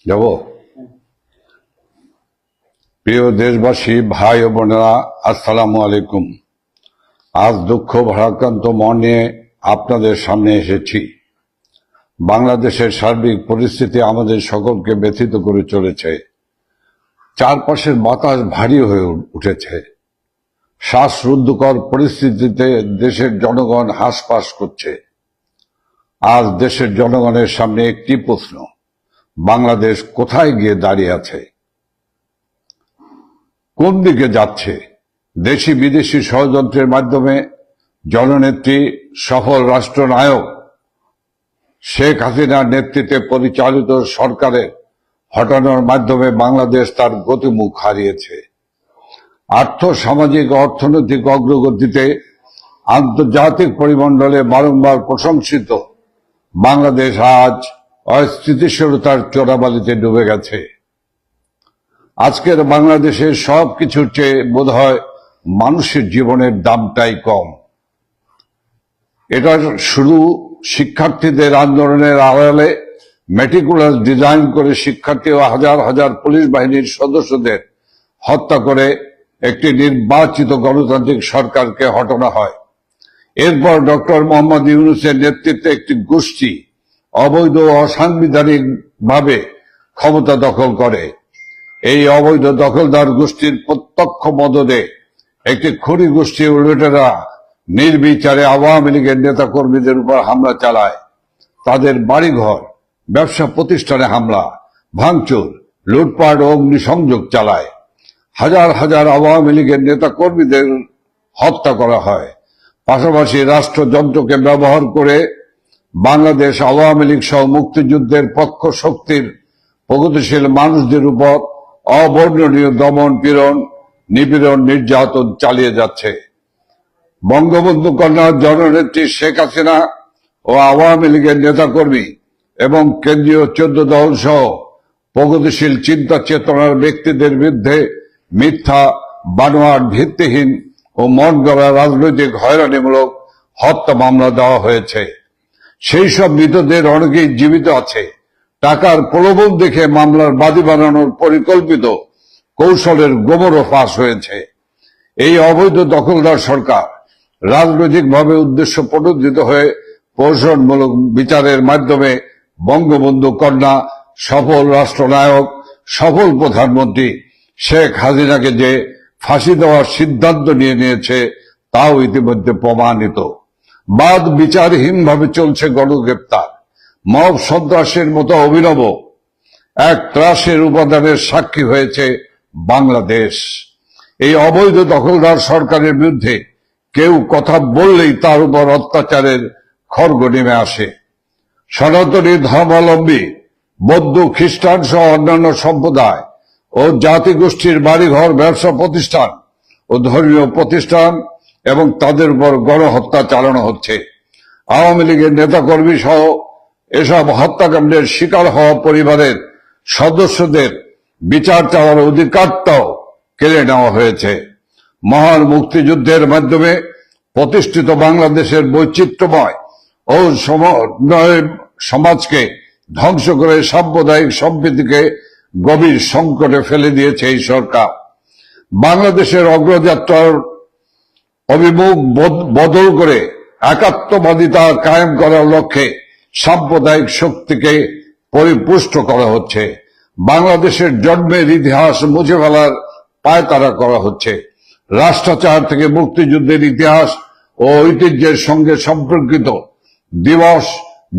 যাব। প্রিয় দেশবাসী, ভাই ও বোনেরা, আসসালামু আলাইকুম। আজ দুঃখ ভারাক্রান্ত মন নিয়ে আপনাদের সামনে এসেছি। বাংলাদেশের সার্বিক পরিস্থিতি আমাদের সকলকে ব্যথিত করে চলেছে। চারপাশের বাতাস ভারী হয়ে উঠেছে। শ্বাসরুদ্ধকর পরিস্থিতিতে দেশের জনগণ হাঁসফাঁস করছে। আজ দেশের জনগণের সামনে একটি প্রশ্ন: বাংলাদেশ কোথায় গিয়ে দাঁড়িয়ে আছে? কোন দিকে যাচ্ছে? দেশি বিদেশি ষড়যন্ত্রের মাধ্যমে জননেত্রী, সফল রাষ্ট্রনায়ক শেখ হাসিনার নেতৃত্বে পরিচালিত সরকারের হটানোর মাধ্যমে বাংলাদেশ তার গতিমুখ হারিয়েছে। আর্থ সামাজিক অর্থনৈতিক অগ্রগতিতে আন্তর্জাতিক পরিমণ্ডলে বারংবার প্রশংসিত বাংলাদেশ আজ অস্থিতিশীলতার চোরাবালিতে ডুবে গেছে। আজকের বাংলাদেশের সবকিছুর চেয়ে বোধহয় মানুষের জীবনের দামটাই কম। এটা শুরু শিক্ষার্থীদের আন্দোলনের আড়ালে মেটিকুলাস ডিজাইন করে শিক্ষার্থী ও হাজার হাজার পুলিশ বাহিনীর সদস্যদের হত্যা করে একটি নির্বাচিত গণতান্ত্রিক সরকারকে হটানো হয়। এরপর ডক্টর মোহাম্মদ ইউনূসের নেতৃত্বে একটি গোষ্ঠী অবৈধ অসাংবিধানিক ভাবে ক্ষমতা দখল করে। এই অবৈধ দখলদার গোষ্ঠীর প্রত্যক্ষ মদদে একটি খনি গোষ্ঠী ও লুটেরা নির্বিচারে আওয়ামী লীগের নেতা কর্মীদের উপর হামলা চালায়। তাদের বাড়িঘর, ব্যবসা প্রতিষ্ঠানে হামলা, ভাঙচুর, লুটপাট ও অগ্নিসংযোগ চালায়। হাজার হাজার আওয়ামী লীগের নেতা কর্মীদের হত্যা করা হয়। পাশাপাশি রাষ্ট্রযন্ত্রকে ব্যবহার করে বাংলাদেশ আওয়ামী লীগ সহ মুক্তিযুদ্ধের পক্ষ শক্তির প্রগতিশীল মানুষদের উপর অবর্ণনীয় দমন পীড়ন, নিপীড়ন, নির্যাতন চালিয়ে যাচ্ছে। বঙ্গবন্ধু কন্যা জননেত্রী শেখ হাসিনা ও আওয়ামী লীগের নেতাকর্মী এবং কেন্দ্রীয় 14 দল সহ প্রগতিশীল চিন্তা চেতনার ব্যক্তিদের বিরুদ্ধে মিথ্যা, বানোয়াট, ভিত্তিহীন ও মন গড়া রাজনৈতিক হয়রানিমূলক হত্যা মামলা দেওয়া হয়েছে। সেই সব মৃতদের অনেকেই জীবিত আছে। টাকার প্রলোভন দেখে মামলার বাদী বানানোর পরিকল্পিত কৌশলের গোমরও ফাঁস হয়েছে। এই অবৈধ দখলদার সরকার রাজনৈতিকভাবে উদ্দেশ্য প্রণোদিত হয়ে প্রহসনমূলক বিচারের মাধ্যমে বঙ্গবন্ধু কন্যা, সফল রাষ্ট্রনায়ক, সফল প্রধানমন্ত্রী শেখ হাসিনাকে যে ফাঁসি দেওয়ার সিদ্ধান্ত নিয়েছে তাও ইতিমধ্যে প্রমাণিত। বাদ বিচারহীনভাবে চলছে গণগ্রেপ্তার। মব সন্ত্রাসের মতো অভিনব এক ত্রাসের উপাদানের সাক্ষী হয়েছে বাংলাদেশ। এই অবৈধ দখলদার সরকারের বিরুদ্ধে কেউ কথা বললেই তার উপর অত্যাচারের খড়গ নেমে আসে। সনাতনী ধর্মাবলম্বী, বৌদ্ধ, খ্রিস্টান সহ অন্যান্য সম্প্রদায় ও জাতিগোষ্ঠীর বাড়িঘর, ব্যবসা প্রতিষ্ঠান ও ধর্মীয় প্রতিষ্ঠান এবং তাদের উপর গণহত্যা চালানো হচ্ছে। আওয়ামী লীগের নেতাকর্মী সহ এসব হত্যাকাণ্ডের শিকার হওয়া পরিবারের সদস্যদের বিচার চাওয়ার অধিকারটাও কেড়ে নেওয়া হয়েছে। মহান মুক্তিযুদ্ধের মাধ্যমে প্রতিষ্ঠিত বাংলাদেশের বৈচিত্র্যময় ও সমন্বয় সমাজকে ধ্বংস করে সাম্প্রদায়িক সম্প্রীতিকে গভীর সংকটে ফেলে দিয়েছে এই সরকার। বাংলাদেশের অগ্রযাত্রার অভিমুখ বদল করে একাত্মবাদিতা কায়েম করার লক্ষ্যে সাম্প্রদায়িক শক্তিকে পরিপুষ্ট করা হচ্ছে। বাংলাদেশের জন্মের ইতিহাস মুছে ফেলার পায়তারা করা হচ্ছে। রাষ্ট্রাচার থেকে মুক্তিযুদ্ধের ইতিহাস ও ঐতিহ্যের সঙ্গে সম্পর্কিত দিবস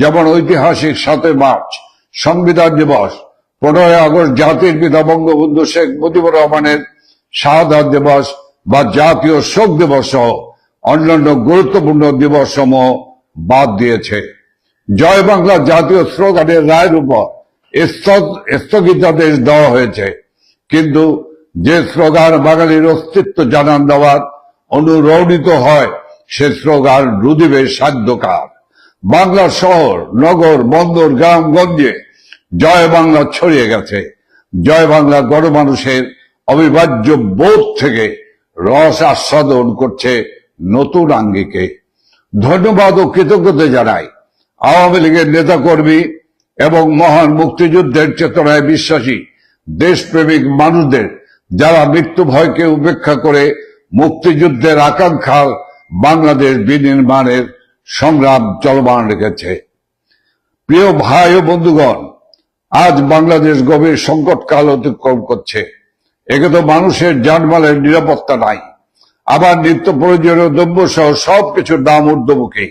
যেমন ঐতিহাসিক 7 মার্চ সংবিধান দিবস, 15 আগস্ট জাতির পিতা বঙ্গবন্ধু শেখ মুজিবুর রহমানের শাহাদাত দিবস বা জাতীয় শোক দিবস সহ অন্যান্য গুরুত্বপূর্ণ দিবস সমূহ বাদ দিয়েছে। জয় বাংলা জাতীয় স্লোগানের রায়ের উপর স্থগিতাদেশ দেওয়া হয়েছে, কিন্তু যে স্লোগান বাঙালির অস্তিত্ব জানান দেওয়ার অনুরণিত হয় সে স্লোগান রুদিবে সাধ্যকার। বাংলার শহর, নগর, বন্দর, গ্রামগঞ্জে জয় বাংলা ছড়িয়ে গেছে। জয় বাংলা গণমানুষের অবিভাজ্য বোধ থেকে রস আস্বাদন করছে নতুন আঙ্গিকে। ধন্যবাদ ও কৃতজ্ঞতা জানাই আওয়ামী লীগের নেতাকর্মী এবং মহান মুক্তিযুদ্ধের চেতনায় বিশ্বাসী দেশপ্রেমিক মানুষদের, যারা মৃত্যু ভয়কে উপেক্ষা করে মুক্তিযুদ্ধের আকাঙ্ক্ষার বাংলাদেশ বিনির্মাণের সংগ্রাম চলমান রেখেছে। প্রিয় ভাই ও বন্ধুগণ, আজ বাংলাদেশ গভীর সংকটকাল অতিক্রম করছে। একে তো মানুষের জানমালের নিরাপত্তা নাই, আবার নিত্য প্রয়োজনীয় দ্রব্য সহ সবকিছুর দাম ঊর্ধ্বমুখী।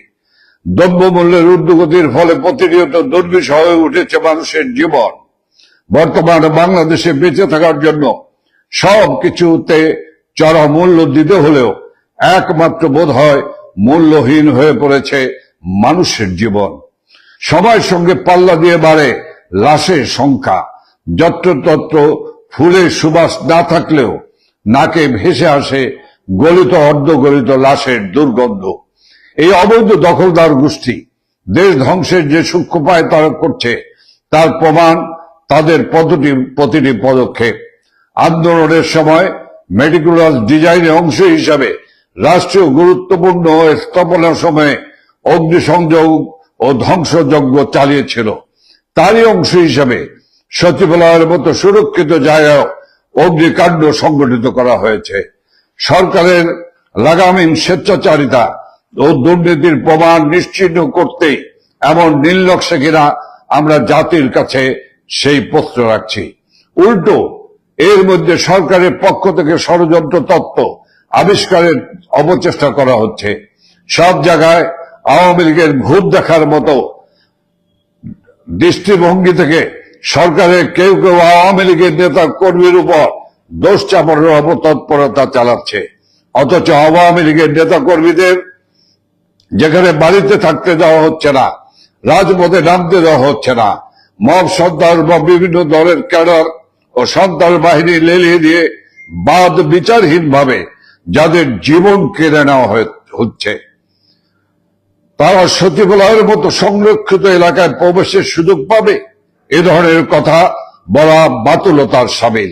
দ্রব্যমূল্যের ঊর্ধ্বগতির ফলে প্রতিনিয়ত দুর্বিষহ হয়ে উঠেছে মানুষের জীবন। বর্তমানে বাংলাদেশে বেঁচে থাকার জন্য সবকিছুতে চড়া মূল্য দিতে হলেও একমাত্র বোধ হয় মূল্যহীন হয়ে পড়েছে মানুষের জীবন। সময়ের সঙ্গে পাল্লা দিয়ে বাড়ে লাশের সংখ্যা। যত্রতত্র ফুলের সুবাস না থাকলেও নাকে ভেসে আসে গলিত অর্ধগলিত লাশের দুর্গন্ধ। এই অবৈধ দখলদার গোষ্ঠী দেশ ধ্বংসের যে সূক্ষ্ম উপায় তারা করছে, তার প্রমাণ তাদের প্রতিটি পদক্ষেপ। আন্দোলনের সময় মেটিকুলাস ডিজাইনের অংশ হিসাবে রাষ্ট্রীয় গুরুত্বপূর্ণ স্থাপনার সময়ে অগ্নিসংযোগ ও ধ্বংসযজ্ঞ চালিয়েছিল। তারই অংশ হিসাবে সচিবালয়ের মতো সুরক্ষিত জায়গায় অগ্নিকাণ্ড সংগঠিত করা হয়েছে। সরকারের লাগামহীন স্বেচ্ছাচারিতা ও দুর্নীতির প্রমাণ নিশ্চিহ্ন করতে এমন নীলনকশা কিনা আমরা জাতির কাছে সেই প্রশ্ন রাখছি। উল্টো এর মধ্যে সরকারের পক্ষ থেকে ষড়যন্ত্র তত্ত্ব আবিষ্কারের অপচেষ্টা করা হচ্ছে। সব জায়গায় আওয়ামী লীগের ভূত দেখার মতো দৃষ্টিভঙ্গি থেকে সরকারের কেউ কেউ আওয়ামী লীগের নেতা কর্মীর উপর দোষ চাপানোর অপতৎপরতা চালাচ্ছে। অথচ আওয়ামী লীগের নেতা কর্মীদের যেখানে বাড়িতে থাকতে দেওয়া হচ্ছে না, রাজপথে নামতে দেওয়া হচ্ছে না, মব সন্ত্রাস বা বিভিন্ন দলের ক্যাডার ও সন্ত্রাস বাহিনী লেলিয়ে দিয়ে বাদ বিচারহীন ভাবে যাদের জীবন কেড়ে নেওয়া হচ্ছে, তারা সচিবালয়ের মতো সংরক্ষিত এলাকায় প্রবেশের সুযোগ পাবে, এ ধরনের কথা বলা বাতুলতার সামিল।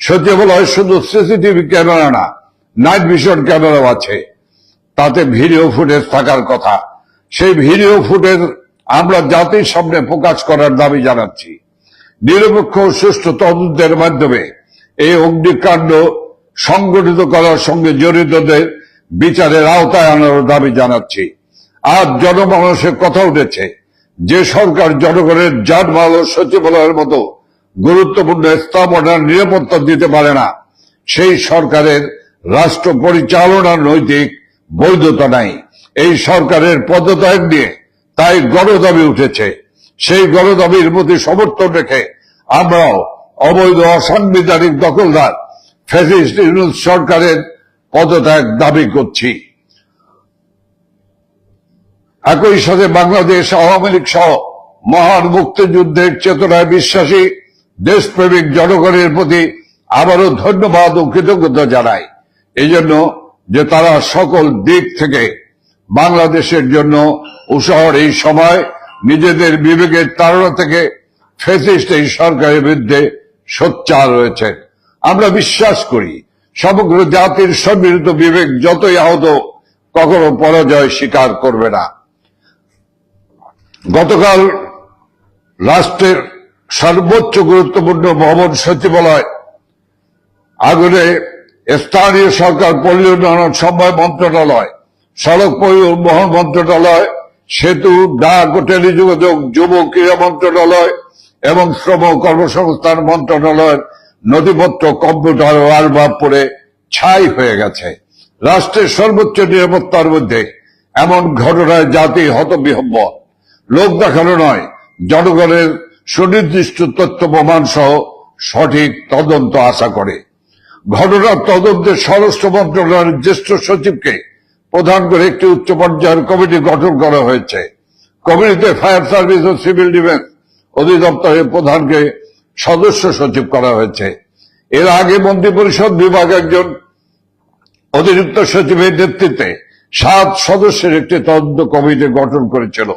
সচিবালয়ে শুধু সিসিটিভি ক্যামেরা না, নাইট ভিশন ক্যামেরাও আছে, তাতে ভিডিও ফুটেজ থাকার কথা। সেই ভিডিও ফুটেজ আমরা জাতির সামনে প্রকাশ করার দাবি জানাচ্ছি। নিরপেক্ষ ও সুষ্ঠু তদন্তের মাধ্যমে এই অগ্নিকাণ্ড সংগঠিত করার সঙ্গে জড়িতদের বিচারের আওতায় আনার দাবি জানাচ্ছি। আজ জনমানসের কথা উঠেছে, যে সরকার জনগণের জানমাল ও সচিবালয়ের মতো গুরুত্বপূর্ণ স্থাপনার নিরাপত্তা দিতে পারে না, সেই সরকারের রাষ্ট্র পরিচালনার নৈতিক বৈধতা নাই। এই সরকারের পদত্যাগ নিয়ে তাই গণদাবি উঠেছে। সেই গণদাবির প্রতি সমর্থন রেখে আমরাও অবৈধ অসাংবিধানিক দখলদার ফ্যাসিস্ট ইউনূস সরকারের পদত্যাগ দাবি করছি। একই সাথে বাংলাদেশ আওয়ামী লীগ সহ মহান মুক্তিযুদ্ধের চেতনায় বিশ্বাসী দেশপ্রেমিক জনগণের প্রতি আবারও ধন্যবাদ ও কৃতজ্ঞতা জানাই, এই জন্য যে তারা সকল দিক থেকে বাংলাদেশের জন্য উৎসাহের এই সময় নিজেদের বিবেকের তাড়না থেকে ফ্যাসিস্ট এই সরকারের বিরুদ্ধে সোচ্চার রয়েছেন। আমরা বিশ্বাস করি সমগ্র জাতির সম্মিলিত বিবেক যতই আহত কখনো পরাজয় স্বীকার করবে না। গতকাল রাষ্ট্রের সর্বোচ্চ গুরুত্বপূর্ণ ভবন সচিবালয় আগুনে স্থানীয় সরকার পল্লী উন্নয়ন সমবায় মন্ত্রণালয়, সড়ক পরিবহন মন্ত্রণালয়, সেতু, ডাক ও টেলিযোগাযোগ, যুব ক্রীড়া মন্ত্রণালয় এবং শ্রম কর্মসংস্থান মন্ত্রণালয়ের নথিপত্র, কম্পিউটার ও আসবাব পড়ে ছাই হয়ে গেছে। রাষ্ট্রের সর্বোচ্চ নিরাপত্তার মধ্যে এমন ঘটনায় জাতি হতবিহ্বল। লোক দেখানো নয়, জনগণের সুনির্দিষ্ট তথ্য প্রমাণ সহ সঠিক তদন্ত আশা করে। ঘটনার তদন্তে স্বরাষ্ট্র মন্ত্রণালয়ের জ্যেষ্ঠ সচিবকে প্রধান করে একটি উচ্চ পর্যায়ের কমিটি গঠন করা হয়েছে। কমিটিতে ফায়ার সার্ভিস ও সিভিল ডিফেন্স অধিদপ্তরের প্রধানকে সদস্য সচিব করা হয়েছে। এর আগে মন্ত্রিপরিষদ বিভাগ একজন অতিরিক্ত সচিবের নেতৃত্বে 7 সদস্যের একটি তদন্ত কমিটি গঠন করেছিল।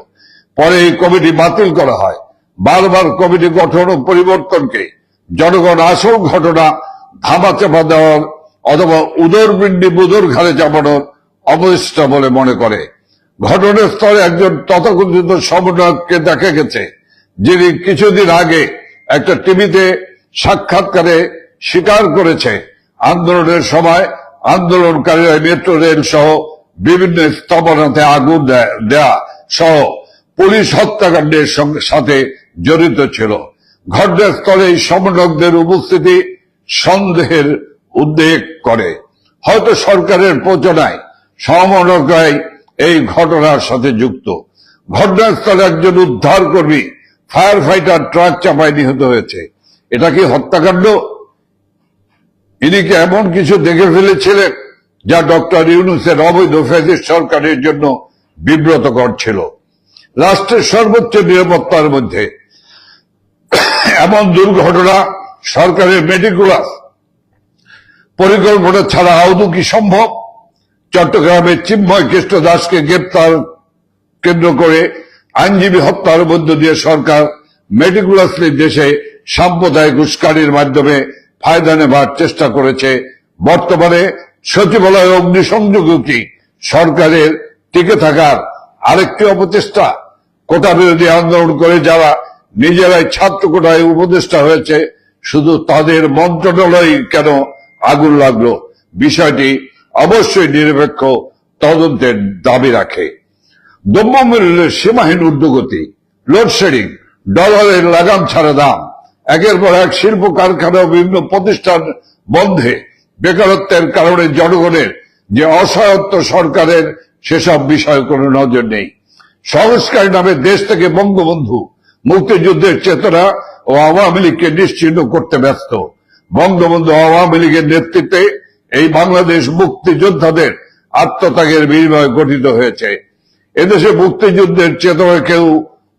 পরে এই কমিটি বাতিল করা হয়। বারবার কমিটি গঠন ও পরিবর্তনকে জনগণ আসল ঘটনা ধামাচাপা দেওয়ার অথবা উদরপিণ্ডি বুদর ঘাড়ে চাপানোর অবচেষ্টা বলে মনে করে। ঘটনাস্থলে একজন তথাকথিত সমন্বয়ককে দেখা গেছে যিনি কিছুদিন আগে একটা টিভিতে সাক্ষাৎকারে স্বীকার করেছে আন্দোলনের সময় আন্দোলনকারীরা মেট্রো রেল সহ বিভিন্ন স্থাপনাতে আগুন দেয়া সহ পুলিশ হত্যাকাণ্ডের সাথে জড়িত ছিল। ঘটনাস্থলে এই সমন্বয়কদের উপস্থিতি সন্দেহের উদ্বেগ করে। হয়তো সরকারের প্রচারণায় সমন্বয়করাই এই ঘটনার সাথে যুক্ত। ঘটনাস্থলে একজন উদ্ধার কর্মী ফায়ার ফাইটার ট্রাক চাপায় নিহত হয়েছে। এটা কি হত্যাকাণ্ড? ইনি কি এমন কিছু দেখে ফেলেছিলেন যা ডক্টর ইউনূসের অবৈধ ফ্যাসিস্ট সরকারের জন্য বিব্রতকর ছিল? রাষ্ট্রের সর্বোচ্চ নিরাপত্তার মধ্যে এমন দুর্ঘটনা সরকারের মেটিকুলাস পরিকল্পনা ছাড়া আদৌ কি সম্ভব? চট্টগ্রামের চিন্ময় কৃষ্ণ দাসকে গ্রেপ্তার কেন্দ্র করে আইনজীবী হত্যার মধ্য দিয়ে সরকার মেটিকুলাসলি দেশে সাম্প্রদায়িক উস্কানির মাধ্যমে ফায়দা নেবার চেষ্টা করেছে। বর্তমানে সচিবালয় অগ্নিসংযোগ কি সরকারের টিকে থাকার আরেকটি অপচেষ্টা? কোটা বিরোধী আন্দোলন করে যারা নিজেরাই ছাত্র কোটায় উপদেষ্টা হয়েছে, শুধু তাদের মন্ত্রণালয় কেন আগুন লাগলো? বিষয়টি অবশ্যই নিরপেক্ষ তদন্তের দাবি রাখে। দ্রব্যমূল্যের সীমাহীন ঊর্ধ্বগতি, লোডশেডিং, ডলারের লাগাম ছাড়া দাম, একের পর এক শিল্প কারখানা ও বিভিন্ন প্রতিষ্ঠান বন্ধে বেকারত্বের কারণে জনগণের যে অসহায়ত্ব, সরকারের সেসব বিষয়ে কোনো নজর নেই। সংস্কার নামে দেশ থেকে বঙ্গবন্ধু, মুক্তিযুদ্ধের চেতনা ও আওয়ামী লীগকে নিশ্চিহ্ন করতে ব্যস্ত। বঙ্গবন্ধু আওয়ামী লীগের নেতৃত্বে এই বাংলাদেশ মুক্তিযোদ্ধাদের আত্মত্যাগের বিনিময়ে গঠিত হয়েছে। এদেশে মুক্তিযুদ্ধের চেতনা কেউ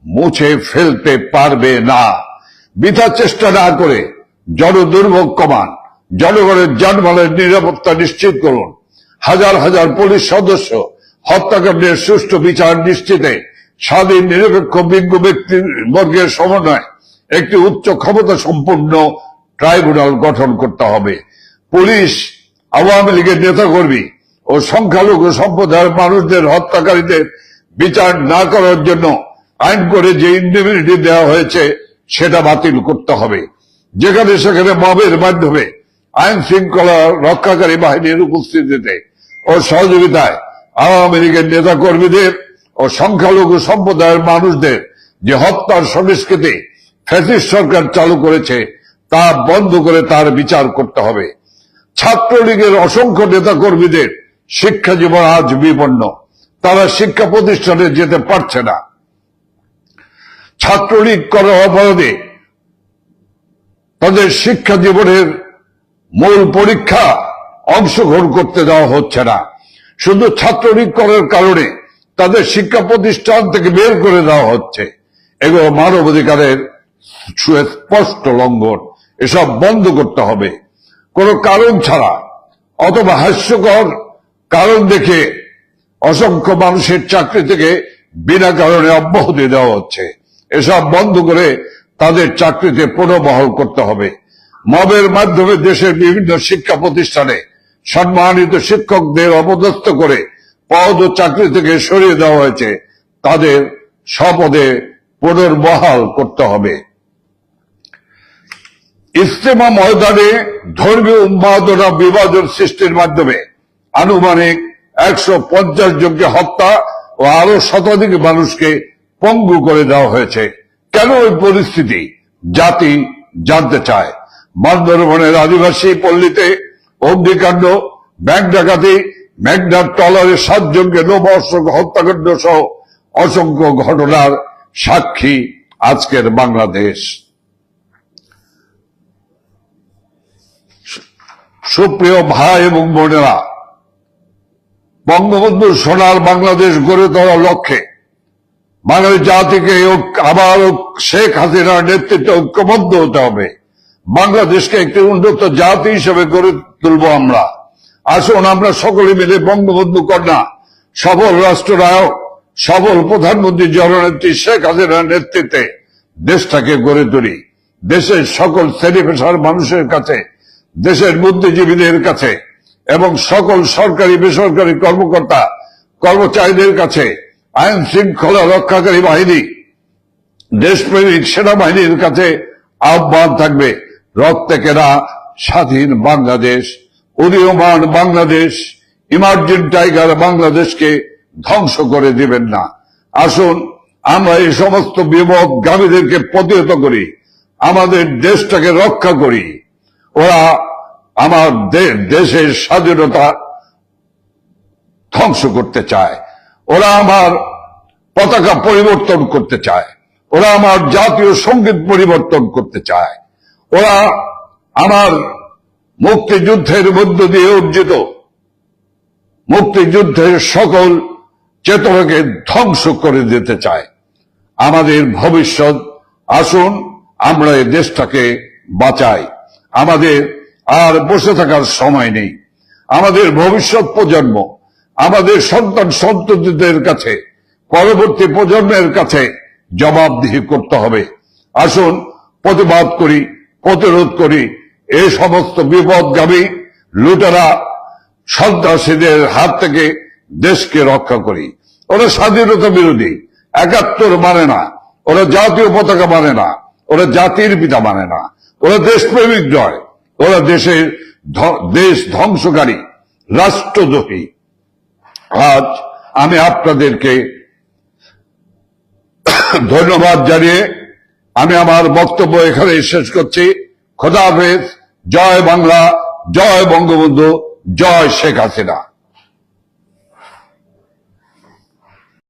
মুছে ফেলতে পারবে না। বৃথা চেষ্টা না করে জনদুর্ভোগ কমান, জনগণের যানবাহনের নিরাপত্তা নিশ্চিত করুন। হাজার হাজার পুলিশ সদস্য হত্যাকাণ্ডের সুষ্ঠু বিচার নিশ্চিতে স্বাধীন নিরপেক্ষ বিজ্ঞ ব্যক্তিবর্গের সমন্বয়ে একটি উচ্চ ক্ষমতা সম্পন্ন ট্রাইব্যুনাল গঠন করতে হবে। পুলিশ, আওয়ামী লীগের নেতাকর্মী ও সংখ্যালঘু সম্প্রদায়ের মানুষদের হত্যাকারীদের বিচার না করার জন্য আইন করে যে ইন্ডিমিনিটি দেওয়া হয়েছে সেটা বাতিল করতে হবে। যেখানে সেখানে মবের মাধ্যমে আইন শৃঙ্খলা রক্ষাকারী বাহিনীর উপস্থিতিতে ও সহযোগিতায় আওয়ামী লীগের নেতা কর্মীদের ও সংখ্যালঘু সম্প্রদায়ের মানুষদের যে হত্যার সংস্কৃতি ফ্যাসিস্ট সরকার চালু করেছে তা বন্ধ করে তার বিচার করতে হবে। ছাত্রলীগের অসংখ্য নেতা কর্মীদের শিক্ষা জীবন আজ বিপন্ন। তারা শিক্ষা প্রতিষ্ঠানে যেতে পারছে না। ছাত্রলীগ করার অপরাধে তাদের শিক্ষা জীবনের মূল পরীক্ষা অংশগ্রহণ করতে দেওয়া হচ্ছে না। শুধু ছাত্রলীগ করার কারণে তাদের শিক্ষা প্রতিষ্ঠান থেকে বের করে দেওয়া হচ্ছে। এগুলো মানবাধিকারের সুস্পষ্ট লঙ্ঘন। এসব বন্ধ করতে হবে। কোনো কারণ ছাড়া অথবা হাস্যকর কারণ দেখে অসংখ্য মানুষের চাকরি থেকে বিনা কারণে অব্যাহতি দেওয়া হচ্ছে। এসব বন্ধ করে তাদের চাকরিতে পুনর্বহাল করতে হবে। মবের মাধ্যমে দেশের বিভিন্ন শিক্ষা প্রতিষ্ঠানে সম্মানিত শিক্ষকদের অপদস্থ করে পদ ও চাকরি থেকে সরিয়ে দেওয়া হয়েছে, তাদের স্বপদে পুনর্বহাল করতে হবে। ইজতেমা ময়দানে ধর্মীয় উন্মাদনা বিভাজন সৃষ্টির মাধ্যমে আনুমানিক 150 জনকে হত্যা ও আরো শতাধিক মানুষকে পঙ্গু করে দেওয়া হয়েছে। কেন এই পরিস্থিতি জাতি জানতে চায়। বান্দরবনের আদিবাসী পল্লীতে অগ্নিকাণ্ড, ব্যাংক ডাকাতি, মেঘনার ট্রলারে 7 জনকে নববর্ষক হত্যাকাণ্ড সহ অসংখ্য ঘটনার সাক্ষী আজকের বাংলাদেশ। সুপ্রিয় ভাই এবং বোনেরা, বঙ্গবন্ধুর সোনার বাংলাদেশ গড়ে তোলার লক্ষ্যে বাঙালি জাতিকে আবার শেখ হাসিনার নেতৃত্বে ঐক্যবদ্ধ হতে হবে। বাংলাদেশকে একটি উন্নত জাতি হিসেবে গড়ে তুলব আমরা। আসুন আমরা সকলে মিলে বঙ্গবন্ধু কন্যা, সফল রাষ্ট্রনায়ক, সফল প্রধানমন্ত্রী জননেত্রী শেখ হাসিনার নেতৃত্বে দেশটাকে গড়ে তুলি। দেশের সকল শ্রেণী পেশার মানুষের কাছে, দেশের বুদ্ধিজীবীদের কাছে এবং সকল সরকারি বেসরকারি কর্মকর্তা কর্মচারীদের কাছে আইন শৃঙ্খলা রক্ষাকারী বাহিনী দেশপ্রেমিক সেনাবাহিনীর কাছে আহ্বান থাকবে, রক্তে কেনা স্বাধীন বাংলাদেশ, উদীয়মান বাংলাদেশ, ইমার্জিং টাইগার বাংলাদেশকে ধ্বংস করে দিবেন না। আসুন আমরা এই সমস্ত বিপদগামীদেরকে প্রতিহত করি, আমাদের দেশটাকে রক্ষা করি। ওরা আমার দেশের স্বাধীনতা ধ্বংস করতে চায়, ওরা আমার পতাকা পরিবর্তন করতে চায়, ওরা আমার জাতীয় সঙ্গীত পরিবর্তন করতে চায়, ওরা আমার মুক্তিযুদ্ধের মধ্য দিয়ে অর্জিত মুক্তিযুদ্ধের সকল চেতনাকে ধ্বংস করে দিতে চায়। আমাদের ভবিষ্যৎ, আসুন আমরা এই দেশটাকে বাঁচাই। আমাদের আর বসে থাকার সময় নেই। আমাদের ভবিষ্যৎ প্রজন্ম, আমাদের সন্তান সন্ততিদের কাছে, পরবর্তী প্রজন্মের কাছে জবাবদিহি করতে হবে। আসুন প্রতিবাদ করি, প্রতিরোধ করি, এই সমস্ত বিপদগামী লুটেরা সন্ত্রাসীদের হাত থেকে দেশকে রক্ষা করি। ওরা স্বাধীনতা বিরোধী, ৭১ মানে না, ওরা জাতীয় পতাকা মানে না, ওরা জাতির পিতা মানে না, ওরা দেশপ্রেমিক নয়, ওরা দেশ ধ্বংসকারী, রাষ্ট্রদ্রোহী। আজ আমি আপনাদেরকে ধন্যবাদ জানিয়ে আমি আমার বক্তব্য এখানে শেষ করছি। খোদা হাফেজ। জয় বাংলা, জয় বঙ্গবন্ধু, জয় শেখ হাসিনা।